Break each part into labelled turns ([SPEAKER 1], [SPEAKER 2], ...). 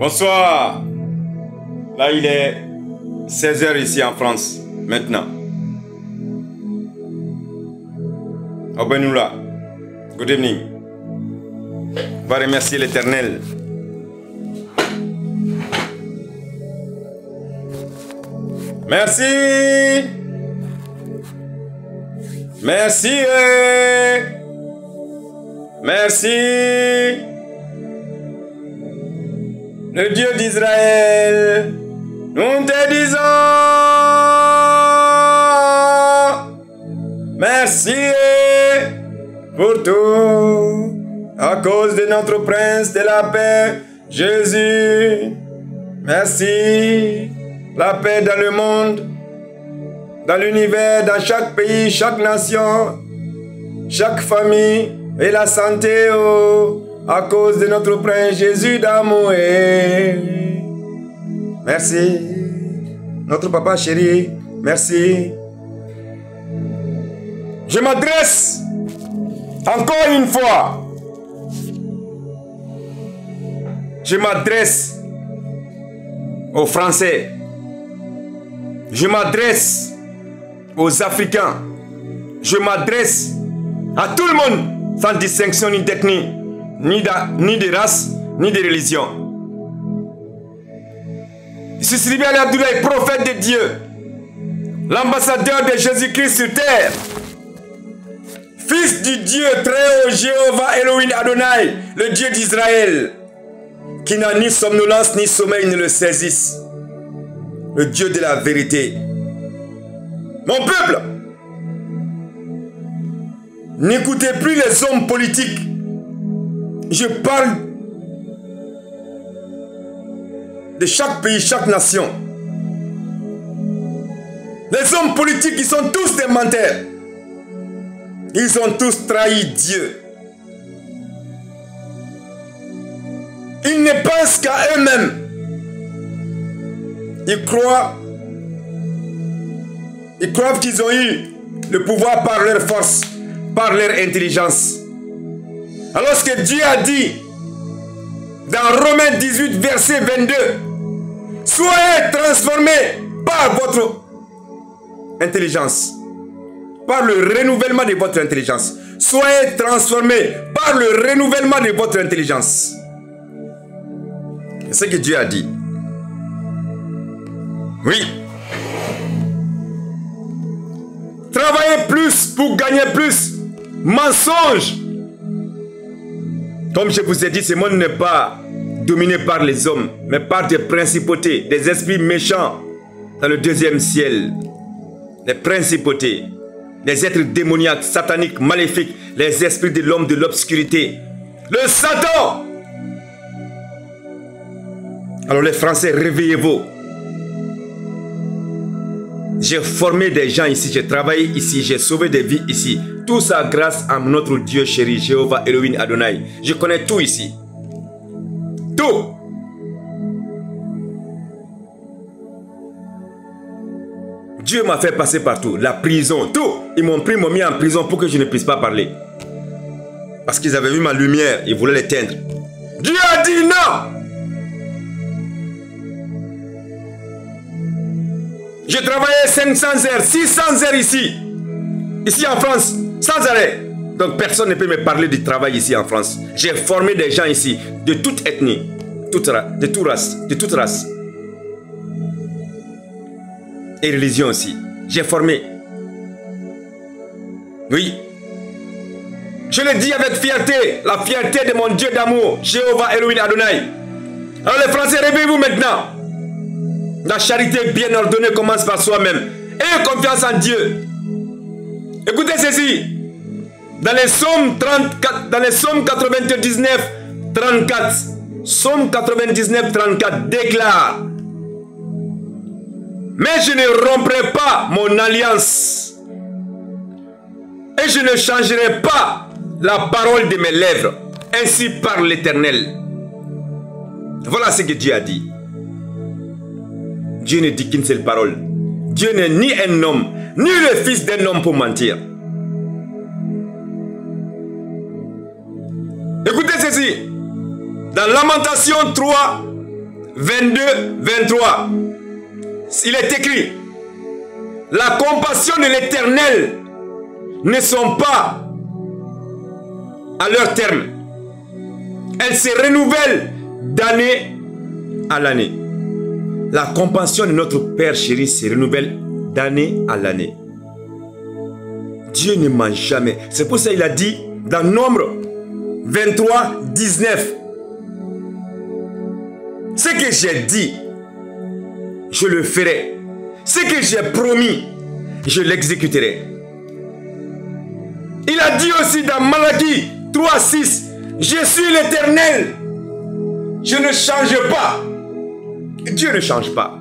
[SPEAKER 1] Bonsoir. Là, il est 16h ici en France, maintenant. Obenula. Good evening. On va remercier l'Éternel. Merci. Merci. Merci. Le Dieu d'Israël, nous te disons merci pour tout, à cause de notre prince de la paix, Jésus. Merci. La paix dans le monde, dans l'univers, dans chaque pays, chaque nation, chaque famille et la santé, à cause de notre prince Jésus d'amour. Merci. Notre papa chéri, merci. Je m'adresse encore une fois. Je m'adresse aux Français. Je m'adresse aux Africains. Je m'adresse à tout le monde, sans distinction ni d'ethnie, ni de race, ni de religion. Je suis Sylvain Abdoulaye, prophète de Dieu, l'ambassadeur de Jésus-Christ sur terre, fils du Dieu très haut, Jéhovah Elohim Adonai, le Dieu d'Israël, qui n'a ni somnolence ni sommeil ne le saisisse, le Dieu de la vérité. Mon peuple, n'écoutez plus les hommes politiques. Je parle de chaque pays, chaque nation. Les hommes politiques, ils sont tous des menteurs. Ils ont tous trahi Dieu. Ils ne pensent qu'à eux-mêmes. Ils croient qu'ils ont eu le pouvoir par leur force, par leur intelligence. Alors que Dieu a dit dans Romains 18 verset 22, soyez transformés par votre intelligence, par le renouvellement de votre intelligence. Soyez transformés par le renouvellement de votre intelligence. C'est ce que Dieu a dit. Oui. Travaillez plus pour gagner plus. Mensonge. Comme je vous ai dit, ce monde n'est pas dominé par les hommes, mais par des principautés, des esprits méchants dans le deuxième ciel. Les principautés, les êtres démoniaques, sataniques, maléfiques, les esprits de l'homme de l'obscurité. Le Satan. Alors les Français, réveillez-vous. J'ai formé des gens ici, j'ai travaillé ici, j'ai sauvé des vies ici. Tout ça grâce à notre Dieu chéri, Jéhovah Elohim Adonai. Je connais tout ici. Tout. Dieu m'a fait passer partout. La prison, tout. Ils m'ont pris, m'ont mis en prison pour que je ne puisse pas parler. Parce qu'ils avaient vu ma lumière, ils voulaient l'éteindre. Dieu a dit non. J'ai travaillé 500 heures, 600 heures ici. Ici en France, sans arrêt. Donc personne ne peut me parler du travail ici en France. J'ai formé des gens ici, de toute ethnie, de toute race. Et religion aussi. J'ai formé. Oui. Je le dis avec fierté, la fierté de mon Dieu d'amour, Jéhovah Elohim Adonai. Alors les Français, réveillez-vous maintenant. La charité bien ordonnée commence par soi-même. Ayez confiance en Dieu. Écoutez ceci. Dans les psaumes 99, 34. Psaume 99, 34 déclare: mais je ne romprai pas mon alliance. Et je ne changerai pas la parole de mes lèvres. Ainsi parle l'Éternel. Voilà ce que Dieu a dit. Dieu ne dit qu'une seule parole. Dieu n'est ni un homme, ni le fils d'un homme pour mentir. Écoutez ceci. Dans Lamentation 3, 22, 23. Il est écrit, la compassion de l'Éternel ne sont pas à leur terme. Elles se renouvellent d'année à l'année. La compassion de notre Père chéri se renouvelle d'année à l'année. Dieu ne ment jamais. C'est pour ça qu'il a dit dans Nombre 23, 19. Ce que j'ai dit, je le ferai. Ce que j'ai promis, je l'exécuterai. Il a dit aussi dans Malachie 3, 6. Je suis l'Éternel. Je ne change pas. Dieu ne change pas.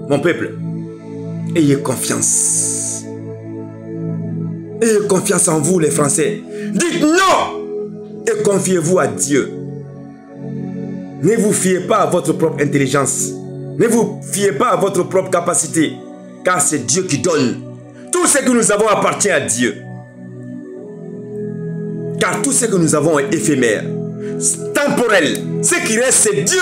[SPEAKER 1] Mon peuple, ayez confiance. Ayez confiance en vous les Français. Dites non et confiez-vous à Dieu. Ne vous fiez pas à votre propre intelligence. Ne vous fiez pas à votre propre capacité. Car c'est Dieu qui donne. Tout ce que nous avons appartient à Dieu. Car tout ce que nous avons est éphémère, temporel. Ce qui reste, c'est Dieu.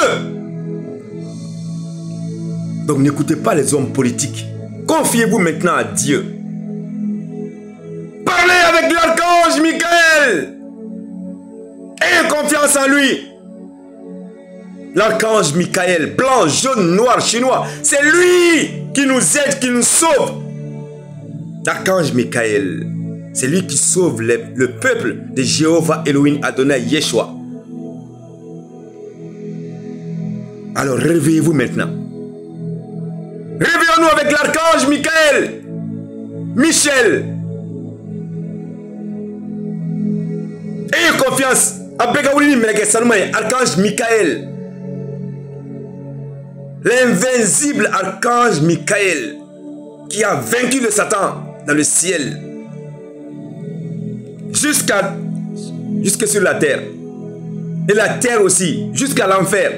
[SPEAKER 1] Donc n'écoutez pas les hommes politiques. Confiez-vous maintenant à Dieu. Parlez avec l'archange Michael. Ayez confiance en lui. L'archange Michael, blanc, jaune, noir, chinois, c'est lui qui nous aide, qui nous sauve. L'archange Michael, c'est lui qui sauve le peuple de Jéhovah Elohim Adonai Yeshua. Alors réveillez-vous maintenant. Réveillons-nous avec l'archange Michael. Michel. Ayez confiance. Archange Michael. L'invincible archange Michael qui a vaincu le Satan dans le ciel jusque sur la terre et la terre aussi jusqu'à l'enfer.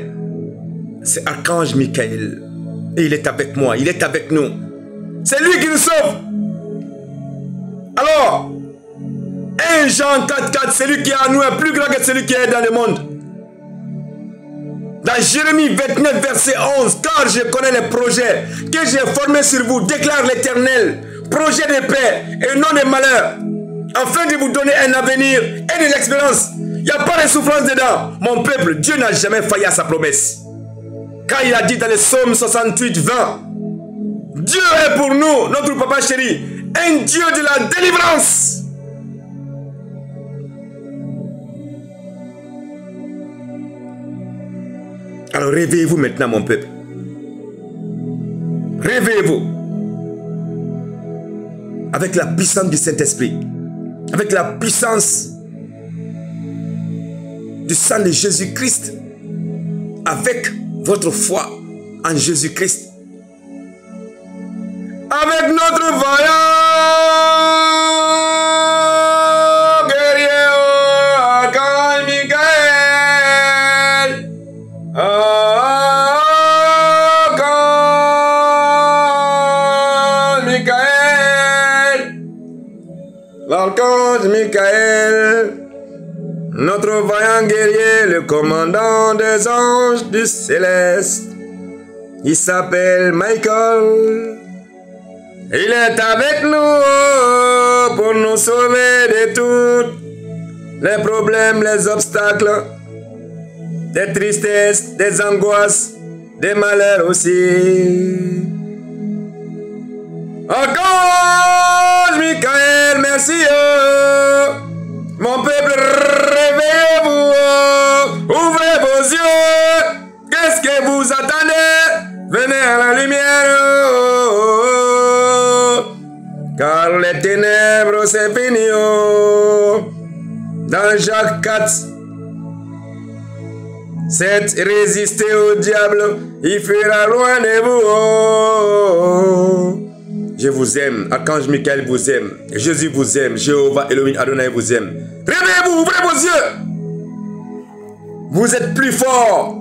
[SPEAKER 1] C'est archange Michael et il est avec moi, il est avec nous. C'est lui qui nous sauve. Alors 1 Jean 4,4, celui qui est en nous est plus grand que celui qui est dans le monde. Dans Jérémie 29, verset 11, car je connais les projets que j'ai formés sur vous, déclare l'Éternel, projet de paix et non de malheur, afin de vous donner un avenir et de l'expérience. Il n'y a pas de souffrance dedans. Mon peuple, Dieu n'a jamais failli à sa promesse. Car il a dit dans le psaume 68, 20, Dieu est pour nous, notre papa chéri, un Dieu de la délivrance. Alors réveillez-vous maintenant, mon peuple. Réveillez-vous. Avec la puissance du Saint-Esprit. Avec la puissance du sang de Jésus-Christ. Avec votre foi en Jésus-Christ. Avec notre vaillant guerrier archange Michael. L'archange Michael, notre vaillant guerrier, le commandant des anges du céleste. Il s'appelle Michael. Il est avec nous pour nous sauver de tous les problèmes, les obstacles, des tristesses, des angoisses, des malheurs aussi. Archange Michael, merci. Mon peuple, réveillez-vous. Ouvrez vos yeux. Qu'est-ce que vous attendez? Venez à la lumière. Car les ténèbres, c'est fini. Dans Jacques 4, 7, résistez au diable, il fuira loin de vous. Je vous aime, archange Michael vous aime, Jésus vous aime, Jéhovah Elohim Adonai vous aime. Réveillez-vous, ouvrez vos yeux. Vous êtes plus fort